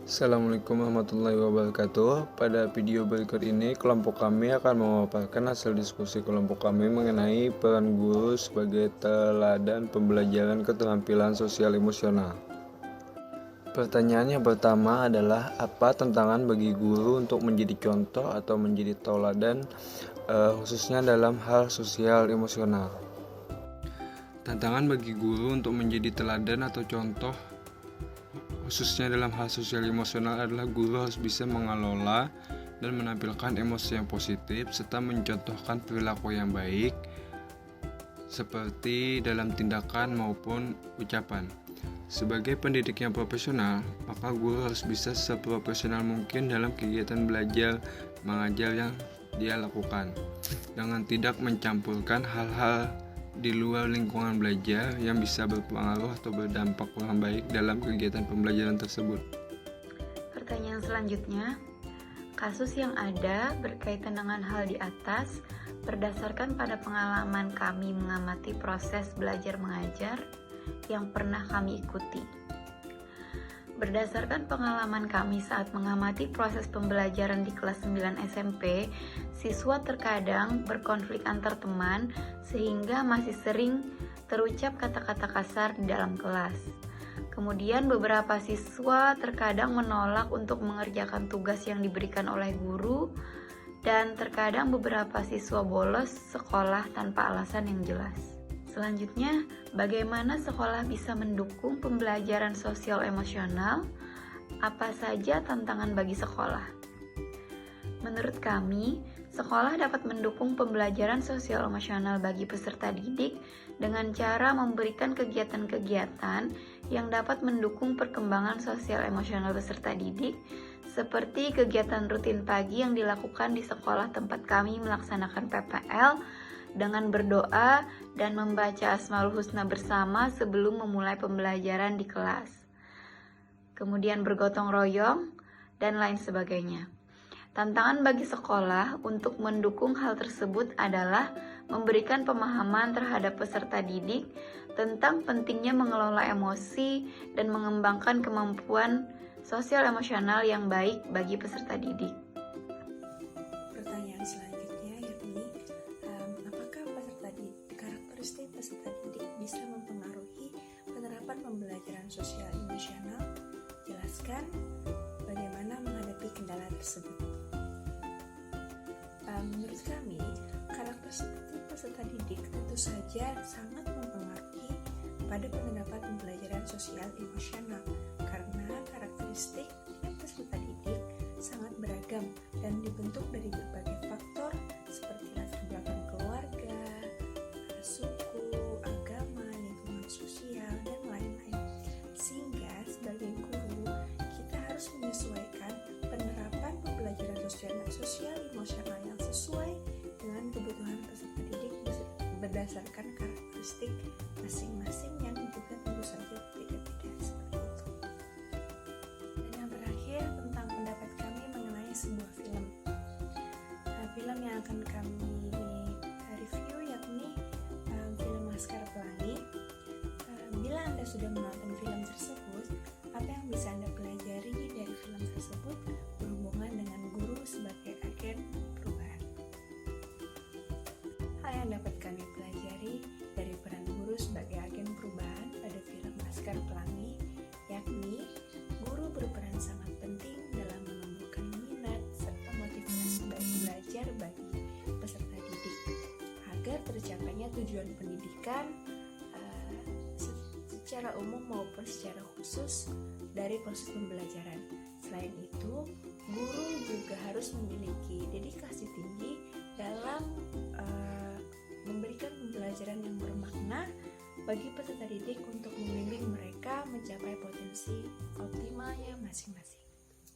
Assalamualaikum warahmatullahi wabarakatuh. Pada video berikut ini, kelompok kami akan memaparkan hasil diskusi kelompok kami mengenai peran guru sebagai teladan pembelajaran keterampilan sosial emosional. Pertanyaan yang pertama adalah, apa tantangan bagi guru untuk menjadi contoh atau menjadi teladan khususnya dalam hal sosial emosional? Tantangan bagi guru untuk menjadi teladan atau contoh khususnya dalam hal sosial emosional adalah guru harus bisa mengelola dan menampilkan emosi yang positif serta mencontohkan perilaku yang baik seperti dalam tindakan maupun ucapan. Sebagai pendidik yang profesional, maka guru harus bisa seprofesional mungkin dalam kegiatan belajar mengajar yang dia lakukan, dengan tidak mencampurkan hal-hal di luar lingkungan belajar yang bisa berpengaruh atau berdampak kurang baik dalam kegiatan pembelajaran tersebut. Pertanyaan selanjutnya, kasus yang ada berkaitan dengan hal di atas berdasarkan pada pengalaman kami mengamati proses belajar mengajar yang pernah kami ikuti. Berdasarkan pengalaman kami saat mengamati proses pembelajaran di kelas 9 SMP, siswa terkadang berkonflik antar teman sehingga masih sering terucap kata-kata kasar di dalam kelas. Kemudian beberapa siswa terkadang menolak untuk mengerjakan tugas yang diberikan oleh guru dan terkadang beberapa siswa bolos sekolah tanpa alasan yang jelas. Selanjutnya, bagaimana sekolah bisa mendukung pembelajaran sosial emosional? Apa saja tantangan bagi sekolah? Menurut kami, sekolah dapat mendukung pembelajaran sosial emosional bagi peserta didik dengan cara memberikan kegiatan-kegiatan yang dapat mendukung perkembangan sosial emosional peserta didik, seperti kegiatan rutin pagi yang dilakukan di sekolah tempat kami melaksanakan PPL, dengan berdoa dan membaca Asmaul Husna bersama sebelum memulai pembelajaran di kelas. Kemudian bergotong royong dan lain sebagainya. Tantangan bagi sekolah untuk mendukung hal tersebut adalah memberikan pemahaman terhadap peserta didik tentang pentingnya mengelola emosi dan mengembangkan kemampuan sosial emosional yang baik bagi peserta didik. Pertanyaan selanjutnya yakni, apakah karakteristik peserta didik bisa mempengaruhi penerapan pembelajaran sosial emosional? Jelaskan bagaimana menghadapi kendala tersebut. Menurut kami, karakteristik peserta didik tentu saja sangat mempengaruhi pada penerapan pembelajaran sosial emosional karena karakteristik peserta didik sangat beragam dan dibentuk dari berbagai faktor seperti latar belakang keluarga, suku, agama, lingkungan sosial, dan lain-lain. Sehingga sebagai guru, kita harus menyesuaikan penerapan pembelajaran sosial emosional yang sesuai dengan kebutuhan peserta didik berdasarkan karakteristik masing-masing yang juga tentu saja beda-beda seperti itu. Dan yang terakhir tentang pendapat kami mengenai sebuah film. Film yang akan kami review yakni film Laskar Pelangi. Bila Anda sudah menonton film tersebut, apa yang bisa Anda pelajari dari film tersebut berhubungan dengan guru sebagai agen perubahan? Hal yang dapat kami pelajari dari peran guru sebagai agen perubahan pada film Laskar Pelangi yakni guru berperan sangat penting dalam menumbuhkan minat serta motivasi belajar bagi peserta didik agar tercapainya tujuan pendidikan secara umum maupun secara khusus dari proses pembelajaran. Selain itu, guru juga harus memiliki dedikasi tinggi dalam memberikan pembelajaran yang bermakna bagi peserta didik untuk membimbing mereka mencapai potensi optimalnya masing-masing.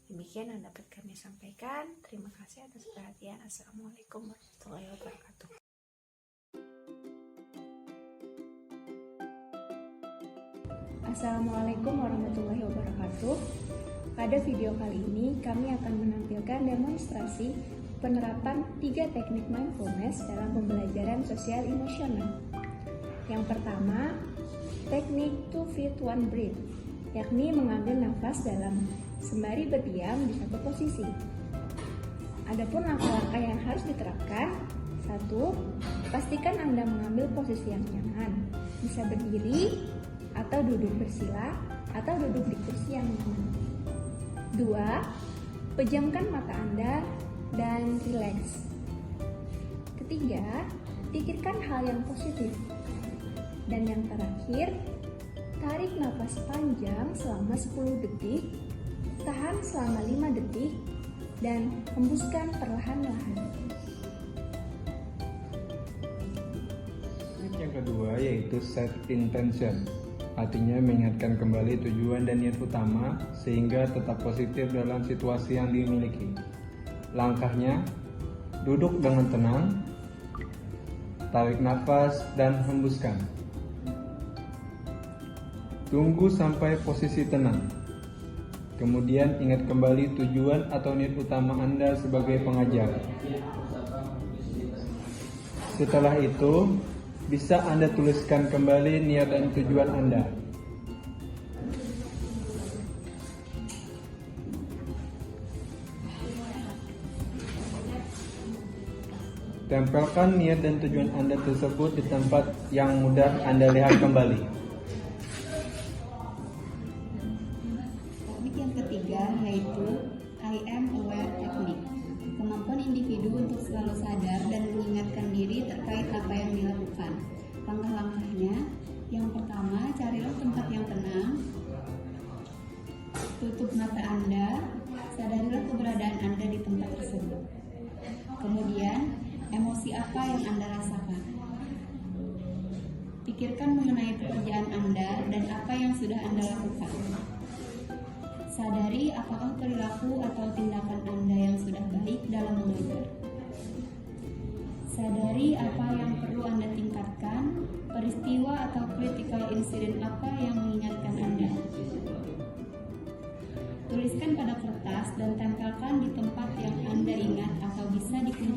Demikian yang dapat kami sampaikan. Terima kasih atas perhatian. Assalamualaikum warahmatullahi wabarakatuh. Assalamualaikum warahmatullahi wabarakatuh. Pada video kali ini kami akan menampilkan demonstrasi penerapan 3 teknik mindfulness dalam pembelajaran sosial emosional. Yang pertama, teknik 2 feet 1 breath, yakni mengambil nafas dalam sembari berdiam di satu posisi. Adapun langkah-langkah yang harus diterapkan: 1. Pastikan Anda mengambil posisi yang nyaman, bisa berdiri atau duduk bersila atau duduk di kursi yang nyaman. 2. Pejamkan mata Anda dan rileks. 3. Pikirkan hal yang positif. Dan yang terakhir, tarik nafas panjang selama 10 detik, tahan selama 5 detik, dan hembuskan perlahan-lahan. Yang kedua yaitu set intention, artinya mengingatkan kembali tujuan dan niat utama sehingga tetap positif dalam situasi yang dimiliki. Langkahnya, duduk dengan tenang, tarik nafas dan hembuskan. Tunggu sampai posisi tenang. Kemudian ingat kembali tujuan atau niat utama Anda sebagai pengajar. Setelah itu, bisa Anda tuliskan kembali niat dan tujuan Anda. Tempelkan niat dan tujuan Anda tersebut di tempat yang mudah Anda lihat kembali. Teknik yang ketiga yaitu I am aware technique. Kemampuan individu untuk selalu sadar dan mengingatkan diri terkait apa yang dilakukan. Langkah-langkahnya, yang pertama, carilah tempat yang tenang. Tutup mata Anda, sadarilah keberadaan Anda di tempat tersebut. Kemudian, emosi apa yang Anda rasakan? Pikirkan mengenai pekerjaan Anda dan apa yang sudah Anda lakukan. Sadari apakah perilaku atau tindakan Anda yang sudah baik dalam mengajar. Sadari apa yang perlu Anda tingkatkan, peristiwa atau critical incident apa yang mengingatkan Anda. Tuliskan pada kertas dan tempelkan di tempat yang Anda ingat atau bisa dikumpulkan